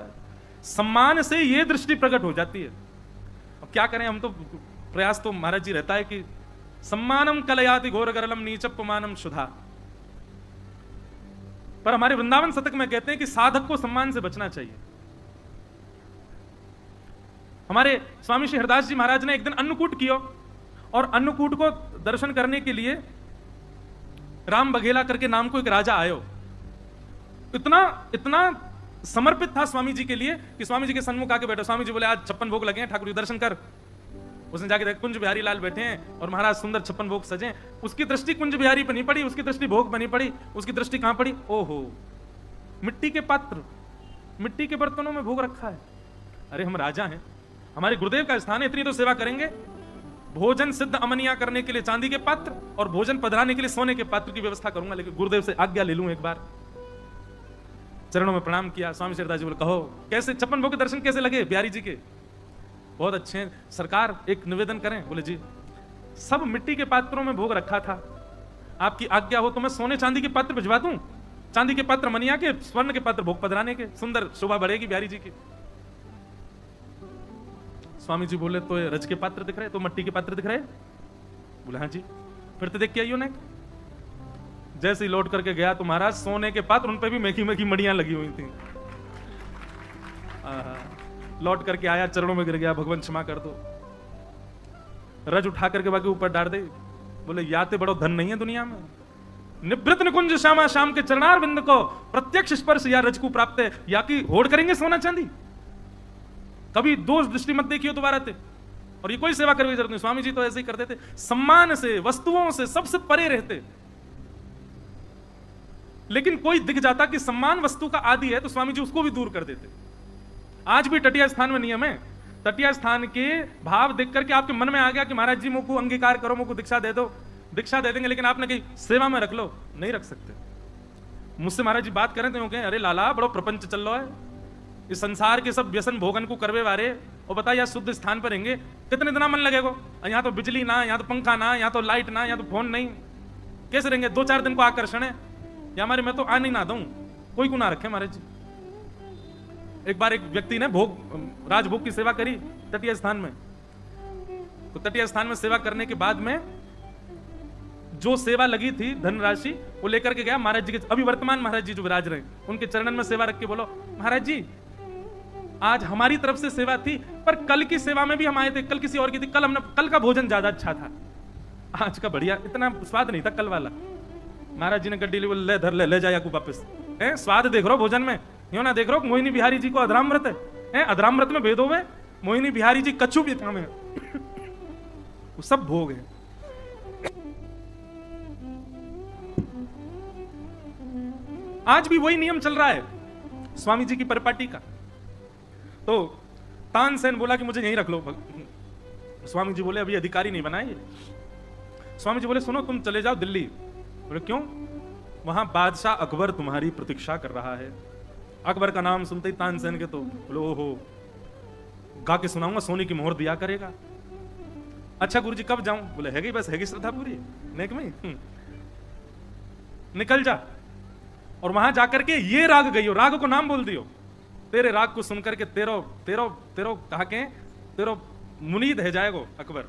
सम्मान से ये दृष्टि प्रकट हो जाती है। अब क्या करें, हम तो प्रयास तो महाराज जी रहता है कि सम्मानम कलयाति घोर गरलम नीचपमानम शुद्धा, पर हमारे वृंदावन शतक में कहते हैं कि साधक को सम्मान से बचना चाहिए। हमारे स्वामी श्री हरदास जी महाराज ने एक दिन अन्नकूट किया, और अन्नकूट को दर्शन करने के लिए राम बघेला करके नाम को एक राजा आयो। इतना समर्पित था स्वामी जी के लिए कि स्वामी जी के सन्मुख आके बैठा। स्वामी जी बोले आज 56 भोग लगे हैं, ठाकुर जी दर्शन कर। उसने जाके देखा कुंज बिहारी लाल बैठे हैं और महाराज सुंदर 56 भोग सजे। उसकी दृष्टि कुंज बिहारी पर नहीं पड़ी, उसकी दृष्टि भोग पर नहीं पड़ी, उसकी दृष्टि कहां पड़ी? ओहो, मिट्टी के पात्र, मिट्टी के बर्तनों में भोग रखा है। अरे हम राजा हैं, हमारे गुरुदेव का स्थान है, इतनी तो सेवा करेंगे। भोजन सिद्ध अमनिया करने के लिए चांदी के पात्र और भोजन पधराने के लिए सोने के पात्र की व्यवस्था करूंगा, लेकिन गुरुदेव से आज्ञा ले लूं एक बार। चरणों में प्रणाम किया। स्वामी शेरदास जी बोले कहो कैसे 56 भोग के दर्शन कैसे लगे बिहारी जी के? बहुत अच्छे हैं सरकार, एक निवेदन करें। बोले जी सब मिट्टी के पात्रों में भोग रखा था, आपकी आज्ञा हो तो मैं सोने चांदी के पात्र भिजवा दूं, चांदी के पात्र मनिया के, स्वर्ण के पात्र भोग पधराने के, सुंदर शोभा बढ़ेगी बिहारी जी की। स्वामी जी बोले तो ये रज के पात्र दिख रहे, तो मिट्टी के पात्र दिख रहे? बोले हाँ जी। फिर तो देख के आइयो ने। जैसे ही लौट करके गया तो महाराज सोने के पात्र, उन पे भी मेखी मेखी मड़ियां लगी हुई थी। लौट करके आया, चरणों में गिर गया, भगवान क्षमा कर दो। रज उठा करके बाकी ऊपर डाल दे। बोले याते बड़ो धन नहीं है दुनिया में। निवृत्त निकुंज श्यामा श्याम के चरणार बिंद को प्रत्यक्ष स्पर्श या रज को प्राप्त है, या कि होड़ करेंगे सोना चांदी। कभी दोष दृष्टि मत देखियो दोबारा थे। और ये कोई सेवा करने की जरूरत नहीं। स्वामी जी तो ऐसे ही करते थे, सम्मान से, वस्तुओं से, सबसे परे रहते। लेकिन कोई दिख जाता कि सम्मान वस्तु का आदि है तो स्वामी जी उसको भी दूर कर देते। आज भी तटिया स्थान में नियम है, तटिया स्थान के भाव देख करके आपके मन में आ गया कि महाराज जी मुझको अंगीकार करो, मुझको दीक्षा दे दो, दीक्षा दे देंगे, लेकिन आपने कही सेवा में रख लो, नहीं रख सकते। मुझसे महाराज जी बात करें तो यूं कहें अरे लाला बड़ो प्रपंच चल रहा है, इस संसार के सब व्यसन भोगन को करवे वारे, और बता यार शुद्ध स्थान पर रहेंगे कितने दिन मन लगेगा? यहाँ तो बिजली ना, यहाँ तो पंखा ना, यहाँ तो लाइट ना, यहाँ तो फोन नहीं, कैसे रहेंगे? 2-4 दिन को आकर्षण है या हमारे, मैं तो आने ना दूं, कोई को ना रखे महाराज जी। एक बार एक व्यक्ति ने भोग राजभोग की सेवा करी तटीय स्थान में। तो तटीय स्थान में सेवा करने के बाद में जो सेवा लगी थी धनराशि वो लेकर के गया महाराज जी के, अभी वर्तमान महाराज जी जो विराज रहे, उनके चरणन में सेवा रख के बोलो महाराज जी आज हमारी तरफ से सेवा थी, पर कल की सेवा में भी हम आए थे, कल किसी और की थी, कल का भोजन ज्यादा अच्छा था, आज का बढ़िया इतना स्वाद नहीं था कल वाला। महाराज जी ने गड्डी ले धर ले जा याकू वापस। स्वाद देख रहे हो भोजन में, यूं ना देख रहे हो मोहिनी बिहारी जी को अधरामृत है, अधरामृत में भेदो में मोहिनी बिहारी जी कच्चू भी था में वो सब भोग है। आज भी वही नियम चल रहा है स्वामी जी की परिपाटी का। तो तानसेन बोला कि मुझे यहीं रख लो। स्वामी जी बोले अभी अधिकारी नहीं बनाए। स्वामी जी बोले सुनो तुम चले जाओ दिल्ली। बोले क्यों? वहां बादशाह अकबर तुम्हारी प्रतीक्षा कर रहा है। अकबर का नाम सुनते ही तानसेन के तो बोले ओहो, गा के सुनाऊंगा, सोने की मोहर दिया करेगा। अच्छा गुरुजी कब जाऊं? बोले हैगी बस, हैगी श्रद्धा पूरी नेक में, निकल जा। और वहां जाकर के ये राग गई हो, राग को नाम बोल दियो, तेरे राग को सुनकर के तेरो तेरो तेरो कहा के तेरो मुनीद है जाएगो अकबर।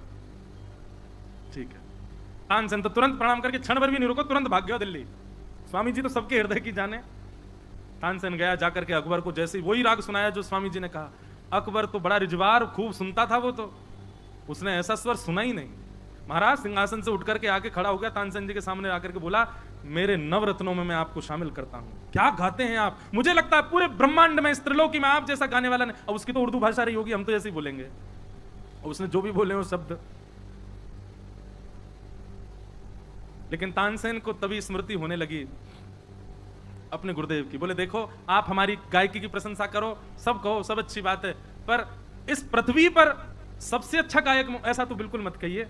ठीक है। तानसेन तो तुरंत प्रणाम करके क्षण भर भी नहीं रुको, तुरंत भाग गया दिल्ली। स्वामी जी तो सबके हृदय की जाने। तानसेन गया, जाकर के अकबर को जैसे वही राग सुनाया जो स्वामी जी ने कहा। अकबर तो बड़ा रिजवार खूब सुनता था, वो तो उसने ऐसा स्वर सुना ही नहीं। महाराज सिंहासन से उठ करके आके खड़ा हो गया, तानसेन जी के सामने आकर के बोला मेरे नवरत्नों में मैं आपको शामिल करता हूं। क्या गाते हैं आप, मुझे लगता है पूरे ब्रह्मांड में, इस त्रिलोकी में आप जैसा गाने वाला नहीं। अब उसकी तो उर्दू भाषा रही होगी, हम तो ऐसे ही बोलेंगे, और उसने जो भी बोले वो शब्द। लेकिन तानसेन को तभी स्मृति होने लगी अपने गुरुदेव की। बोले देखो आप हमारी गायकी की प्रशंसा करो, सब कहो, सब अच्छी बात है, पर इस पृथ्वी पर सबसे अच्छा गायक ऐसा तो बिल्कुल मत कहिए।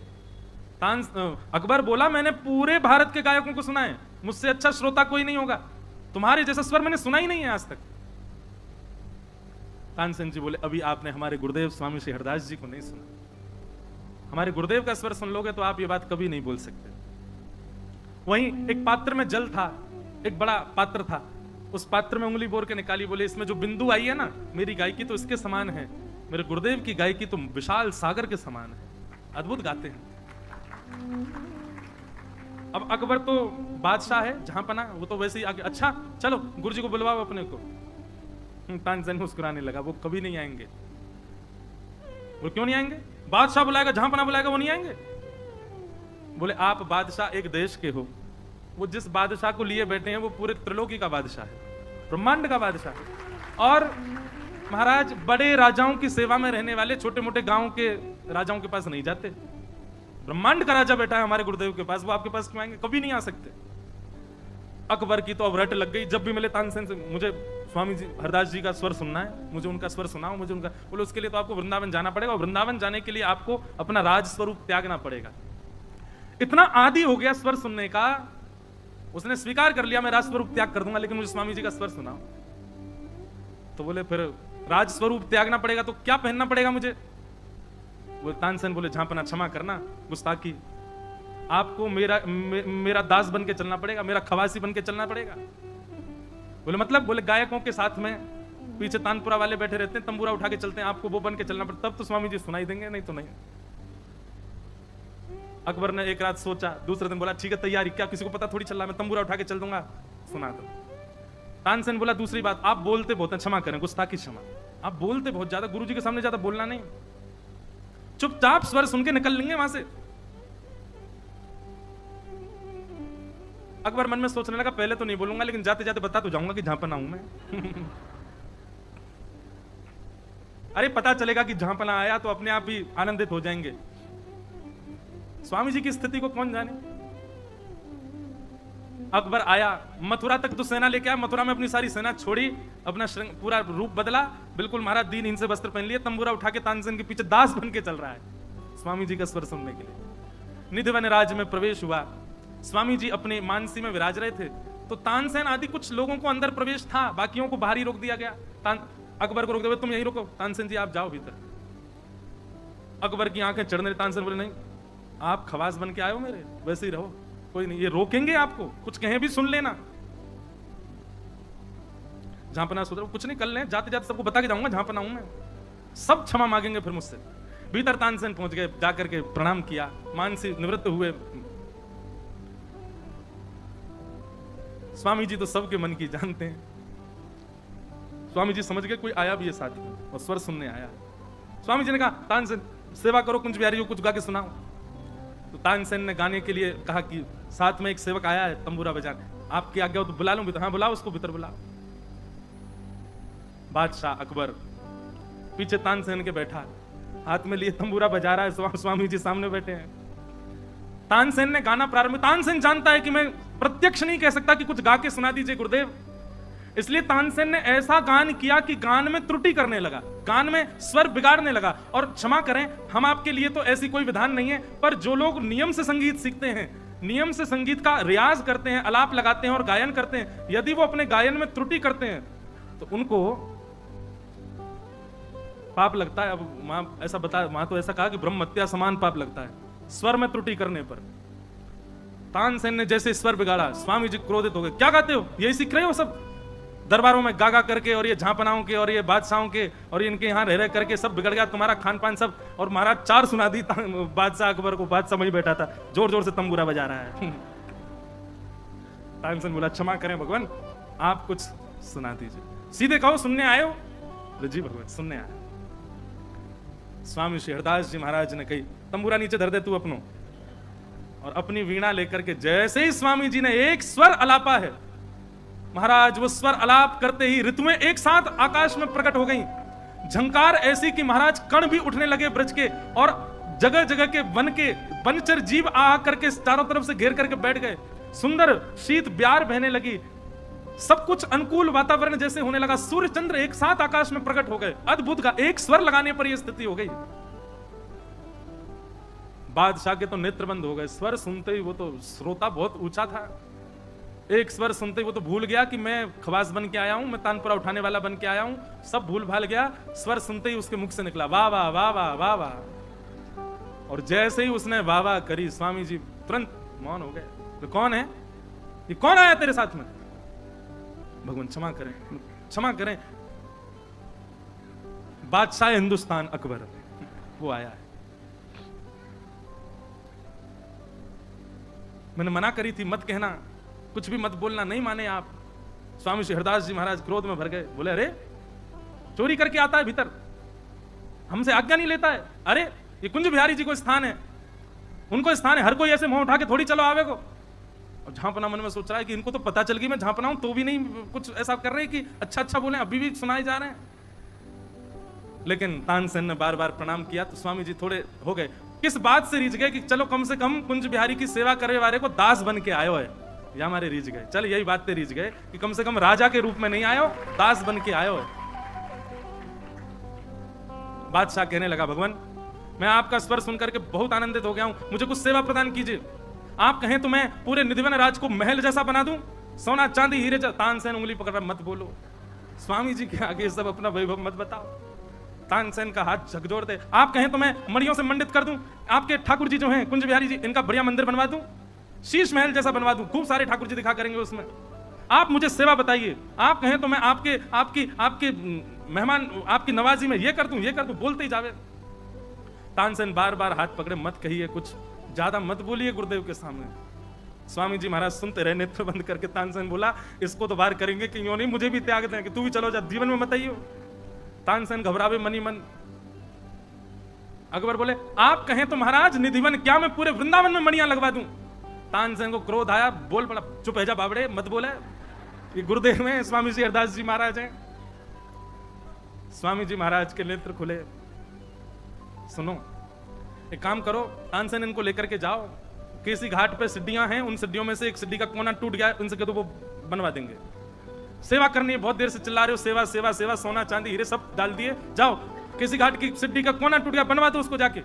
अकबर बोला मैंने पूरे भारत के गायकों को सुना है, मुझसे अच्छा श्रोता कोई नहीं होगा, तुम्हारे जैसा स्वर मैंने सुना ही नहीं है आज तक। तानसेन जी बोले अभी आपने हमारे गुरुदेव स्वामी श्री हरदास जी को नहीं सुना। हमारे गुरुदेव का स्वर सुन लोगे तो आप ये बात कभी नहीं बोल सकते। वहीं एक पात्र में जल था, एक बड़ा पात्र था, उस पात्र में उंगली बोर के निकाली, बोले इसमें जो बिंदु आई है ना, मेरी गायकी तो इसके समान है, मेरे गुरुदेव की गायकी तो विशाल सागर के समान है। अद्भुत गाते हैं। अब अकबर तो बादशाह है जहां पना, वो तो वैसे ही आगे, अच्छा चलो गुरुजी को बुलवाओ अपने को। तानसेन मुस्कुराने लगा, वो कभी नहीं आएंगे। वो क्यों नहीं आएंगे? बादशाह बुलाएगा, जहां पना बुलाएगा, वो नहीं आएंगे। बोले आप बादशाह एक देश के हो, वो जिस बादशाह को लिए बैठे हैं वो पूरे त्रिलोकी का बादशाह है, ब्रह्मांड का बादशाह है। और महाराज बड़े राजाओं की सेवा में रहने वाले छोटे मोटे गांव के राजाओं के पास नहीं जाते। ब्रह्मांड का राजा बैठा है हमारे गुरुदेव के पास, वो आपके पास क्यों आएंगे? कभी नहीं आ सकते। अकबर की तो अब रट लग गई, जब भी मिले तानसेन से मुझे स्वामी जी हरदास जी का स्वर सुनना है, मुझे उनका स्वर सुनाओ, मुझे उनका। बोले उसके लिए तो आपको वृंदावन जाना पड़ेगा, और वृंदावन जाने के लिए आपको अपना राज स्वरूप त्यागना पड़ेगा। इतना आदी हो गया स्वर सुनने का, उसने स्वीकार कर लिया मैं राज स्वरूप त्याग कर दूंगा, लेकिन मुझे स्वामी जी का स्वर सुनाओ। तो बोले फिर राज स्वरूप त्यागना पड़ेगा तो क्या पहनना पड़ेगा मुझे? वो तानसेन बोले झांपना क्षमा करना, गुस्ताखी, आपको मेरा दास बन के चलना पड़ेगा, मेरा खवासी बन के चलना पड़ेगा। बोले मतलब? बोले गायकों के साथ में पीछे तानपुरा वाले बैठे रहते हैं, तंबूरा उठा के चलते हैं, आपको वो बन के चलना पड़ता, तब तो स्वामी जी सुनाई देंगे, नहीं तो नहीं। अकबर ने एक रात सोचा, दूसरे दिन बोला ठीक है तैयारी, क्या किसी को पता थोड़ी चल रहा, मैं तंबूरा उठा के चल दूंगा, सुना दो। तानसेन बोला दूसरी बात, आप बोलते बहुत हैं, क्षमा करें, गुस्ताखी क्षमा, आप बोलते बहुत ज्यादा, गुरुजी के सामने ज्यादा बोलना नहीं, चुपचाप स्वर सुन के निकल लेंगे वहां से। अकबर मन में सोचने लगा पहले तो नहीं बोलूंगा, लेकिन जाते जाते बता तो जाऊंगा कि झांपना हूं मैं। अरे पता चलेगा कि झांपना आया तो अपने आप ही आनंदित हो जाएंगे। स्वामी जी की स्थिति को कौन जाने। अकबर आया, मथुरा तक तो सेना लेके आया, मथुरा में अपनी सारी सेना छोड़ी, अपना पूरा रूप बदला, बिल्कुल महाराज दीनहीन से वस्त्र पहन लिए, तंबूरा उठा के तानसेन के पीछे दास बन के चल रहा है स्वामी जी का स्वर सुनने के लिए। निधिवन राज में प्रवेश हुआ, स्वामी जी अपने मानसी में विराज रहे थे, तो तानसेन आदि कुछ लोगों को अंदर प्रवेश था, बाकियों को बाहर ही रोक दिया गया। अकबर को रोक दिया, तुम यहीं रुको, तानसेन जी आप जाओ भीतर। अकबर की आंखें चढ़ने, तानसेन बोले नहीं, आप खवास बन के आए हो मेरे, वैसे ही रहो, कोई नहीं, ये रोकेंगे आपको, कुछ कहें भी सुन लेना। झांपना सोच रहा हूं, कुछ नहीं कर ले, जाते जाते सबको बता के जाऊंगा झांपना हूं मैं, सब क्षमा मांगेंगे फिर मुझसे। भीतर तानसेन पहुंच गए, जाकर के प्रणाम किया, मानसी निवृत्त हुए। स्वामी जी तो सबके मन की जानते हैं। स्वामी जी समझ गए कोई आया भी है साथ में, और स्वर सुनने आया। स्वामी जी ने कहा तानसेन सेवा करो, कुंज बिहारी को कुछ गा के सुनाओ। तो तानसेन ने गाने के लिए कहा कि साथ में एक सेवक आया है तंबूरा बजाने, आपकी आज्ञा हो तो बुला लूं भीतर? हाँ बुलाओ उसको भीतर बुलाओ। बादशाह अकबर पीछे तानसेन के बैठा, हाथ में लिए तंबूरा बजा रहा है, स्वामी जी सामने बैठे हैं। तानसेन ने गाना प्रारंभ, तानसेन जानता है कि मैं प्रत्यक्ष नहीं कह सकता कि कुछ गा के सुना दीजिए गुरुदेव, इसलिए तानसेन ने ऐसा गान किया कि गान में त्रुटि करने लगा, गान में स्वर बिगाड़ने लगा। और क्षमा करें, हम आपके लिए तो ऐसी कोई विधान नहीं है, पर जो लोग नियम से संगीत सीखते हैं, नियम से संगीत का रियाज करते हैं, अलाप लगाते हैं और गायन करते हैं, यदि वो अपने गायन में त्रुटि करते हैं तो उनको पाप लगता है। अब मां ऐसा बता, मां तो ऐसा कहा कि ब्रह्म हत्या समान पाप लगता है स्वर में त्रुटि करने पर। तानसेन ने जैसे स्वर बिगाड़ा, स्वामी जी क्रोधित हो गए, क्या गाते हो, यही सीख रहे हो सब दरबारों में गा गा करके, और ये झांपनाओं के और ये बादशाहों के और इनके यहाँ रह रह करके सब बिगड़ गया तुम्हारा खान पान सब। और महाराज चार सुना दी बादशाह अकबर को, बादशाह वहीं बैठा था, जोर जोर से तंबूरा बजा रहा है। तानसेन बोला क्षमा करें भगवान, आप कुछ सुना दीजिए, सीधे कहो सुनने आए हो? जी भगवान सुनने आए। स्वामी श्री हरदास जी महाराज ने कही तंबूरा नीचे धर दे तू अपनो, और अपनी वीणा लेकर के जैसे ही स्वामी जी ने एक स्वर अलापा है, महाराज वो स्वर अलाप करते ही ऋतुएं एक साथ आकाश में प्रकट हो गईं, झंकार ऐसी कि महाराज कण भी उठने लगे ब्रज के, और जगह जगह के वनचर जीव आ करके चारों तरफ से घेर करके बैठ गए, सुंदर शीत ब्यार बहने लगी, सब कुछ अनुकूल वातावरण जैसे होने लगा, सूर्य चंद्र एक साथ आकाश में प्रकट हो गए। अद्भुत का एक स्वर लगाने पर यह स्थिति हो गई। बादशाह के तो नेत्र बंद हो गए, स्वर सुनते ही वो तो श्रोता बहुत ऊंचा था, एक स्वर सुनते ही वो तो भूल गया कि मैं खवास बन के आया हूं, मैं तानपुरा उठाने वाला बन के आया हूं, सब भूल भाल गया। स्वर सुनते ही उसके मुख से निकला वाह वाह वाह वाह वाह वाह, और जैसे ही उसने वाह वाह करी, स्वामी जी तुरंत मौन हो गए। तो कौन है ये, कौन आया तेरे साथ में? भगवान क्षमा करें, क्षमा करें, बादशाह हिंदुस्तान अकबर वो आया है। मैंने मना करी थी मत कहना, कुछ भी मत बोलना, नहीं माने आप। स्वामी श्री हरदास जी महाराज क्रोध में भर गए, बोले अरे चोरी करके आता है भीतर, हमसे आज्ञा नहीं लेता है, अरे ये कुंज बिहारी जी को स्थान है, उनको स्थान है, हर कोई ऐसे मुंह उठा के थोड़ी चलो आवे को। और झांपना मन में सोच रहा है कि इनको तो पता चल गई मैं झांपना हूं, तो भी नहीं कुछ ऐसा कर रहे कि अच्छा अच्छा बोले, अभी भी सुनाए जा रहे हैं। लेकिन तानसेन ने बार बार प्रणाम किया तो स्वामी जी थोड़े हो गए, किस बात से रीझ गए कि चलो कम से कम कुंज बिहारी की सेवा करने वाले को दास बन के आयो है, या हमारे रीझ गए। चल यही बात ते रीझ गए कि कम से कम राजा के रूप में नहीं आयो, दास बन के आयो। बादशाह कहने लगा, भगवान मैं आपका स्वर सुनकर के बहुत आनंदित हो गया हूं, मुझे कुछ सेवा प्रदान कीजिए। आप कहें तो मैं पूरे निधिवन राज को महल जैसा बना दूं, सोना चांदी हीरे। तानसेन उंगली पकड़ मत बोलो, स्वामी जी के आगे सब अपना वैभव मत बताओ। तानसेन का हाथ झकझोर दे। आप कहें तो मैं मणियों से मंडित कर दूं, आपके ठाकुर जी जो हैं कुंज बिहारी जी, इनका बढ़िया मंदिर बनवा दूं, शीश महल जैसा बनवा दूं, खूब सारे ठाकुर जी दिखा करेंगे उसमें। आप मुझे सेवा बताइए। आप कहें तो मैं आपके मेहमान, आपकी नवाजी में ये कर दूं, बोलते ही जावे। तानसेन बार बार हाथ पकड़े, मत कहिए, कुछ ज्यादा मत बोलिए गुरुदेव के सामने। स्वामी जी महाराज सुनते रहे, नेत्र बंद करके। तानसेन बोला, इसको तो बाहर करेंगे कि यूं नहीं, मुझे भी त्याग दें कि तू भी चलो जा, जीवन में मत आइयो। तानसेन घबरावे मनी मन। अकबर बोले, आप कहें तो महाराज निधिवन क्या मैं पूरे वृंदावन में मणियां लगवा दूं। तानसेन को क्रोध आया, बोल पड़ा, चुप है जा बावड़े, मत बोले, ये गुरुदेव में स्वामी जी हरदास जी महाराज हैं। स्वामी जी महाराज के नेत्र खुले। सुनो, एक काम करो, तानसेन इनको लेकर के जाओ, किसी घाट पे सिड्डियां हैं, उन सिड्डियों में से एक सिड्डी का कोना टूट गया, उनसे कह दो वो बनवा देंगे। सेवा करनी है, बहुत देर से चिल्ला रहे हो, सेवा सेवा सेवा, सोना चांदी हीरे सब डाल दिए, जाओ किसी घाट की सिड्डी का कोना टूट गया, बनवा दो उसको जाके।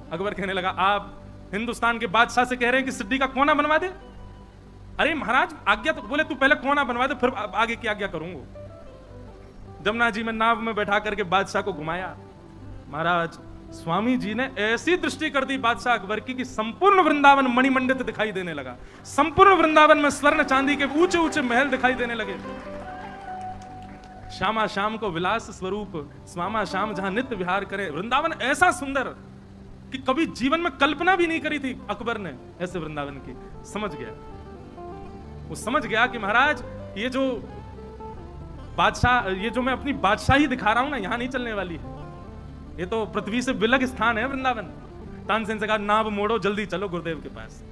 अकबर कहने लगा, आप हिंदुस्तान के बादशाह से कह रहे हैं कि सिड्डी का कोना बनवा दे? अरे महाराज आज्ञा तो, बोले तू पहले कोना बनवा दे, फिर आगे की आज्ञा करूंगा। जमुना जी में नाव में बैठा करके बादशाह को घुमाया। महाराज स्वामी जी ने ऐसी दृष्टि कर दी बादशाह अकबर की कि संपूर्ण वृंदावन मणिमंडित दिखाई देने लगा। संपूर्ण वृंदावन में स्वर्ण चांदी के ऊंचे ऊंचे महल दिखाई देने लगे। श्यामा श्याम को विलास स्वरूप, स्वामा श्याम जहां नित्य विहार करे। वृंदावन ऐसा सुंदर कि कभी जीवन में कल्पना भी नहीं करी थी अकबर ने ऐसे वृंदावन की। समझ गया, वो समझ गया कि महाराज ये जो बादशाह, ये जो मैं अपनी बादशाही दिखा रहा हूं ना, यहां नहीं चलने वाली है, ये तो पृथ्वी से विलग स्थान है वृंदावन। तानसेन से कहा, नाव मोड़ो, जल्दी चलो गुरुदेव के पास।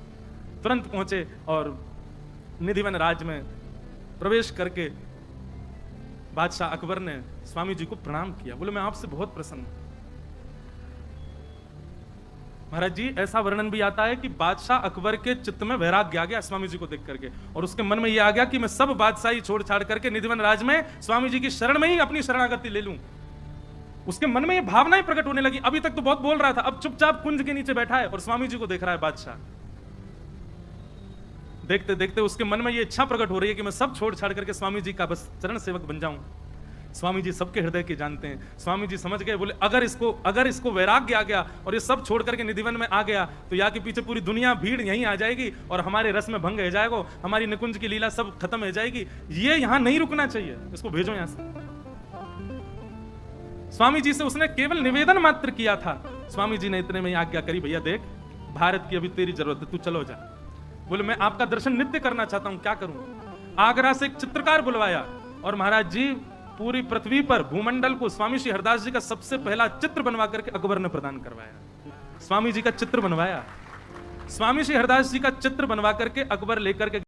तुरंत पहुंचे और निधिवन राज में प्रवेश करके बादशाह अकबर ने स्वामी जी को प्रणाम किया। बोले, मैं आपसे बहुत प्रसन्न हूं महाराज जी। ऐसा वर्णन भी आता है कि बादशाह अकबर के चित्त में वैराग्य आ गया स्वामी जी को देख करके, और उसके मन में यह आ गया कि मैं सब बादशाही छोड़ छाड़ करके निधिवन राज में स्वामी जी की शरण में ही अपनी शरणागति ले लूं। उसके मन में ये भावनाएं प्रकट होने लगी। अभी तक तो बहुत बोल रहा था, अब चुपचाप कुंज के नीचे बैठा है और स्वामी जी को देख रहा है बादशाह। देखते देखते उसके मन में ये इच्छा प्रकट हो रही है कि मैं सब छोड़ छाड़ करके स्वामी जी का बस चरण सेवक बन जाऊं। स्वामी जी सबके हृदय के जानते हैं। स्वामी जी समझ गए, बोले अगर इसको वैराग्य आ गया और ये सब छोड़ करके निधिवन में आ गया तो यहाँ के पीछे पूरी दुनिया भीड़ यहीं आ जाएगी और हमारे रस में भंग हो जाएगा, हमारी निकुंज की लीला सब खत्म हो जाएगी। ये यहाँ नहीं रुकना चाहिए, इसको भेजो यहां से। स्वामी जी से उसने केवल निवेदन मात्र किया था। स्वामी जी ने इतने में आज्ञा करी, भैया देख भारत की अभी तेरी जरूरत है, तू चलो जा। बोले, मैं आपका दर्शन नित्य करना चाहता हूं, क्या करूं? आगरा से एक चित्रकार बुलवाया और महाराज जी पूरी पृथ्वी पर भूमंडल को स्वामी श्री हरदास जी का सबसे पहला चित्र बनवा करके अकबर ने प्रदान करवाया। स्वामी जी का चित्र बनवाया, स्वामी श्री हरदास जी का चित्र बनवा करके अकबर लेकर के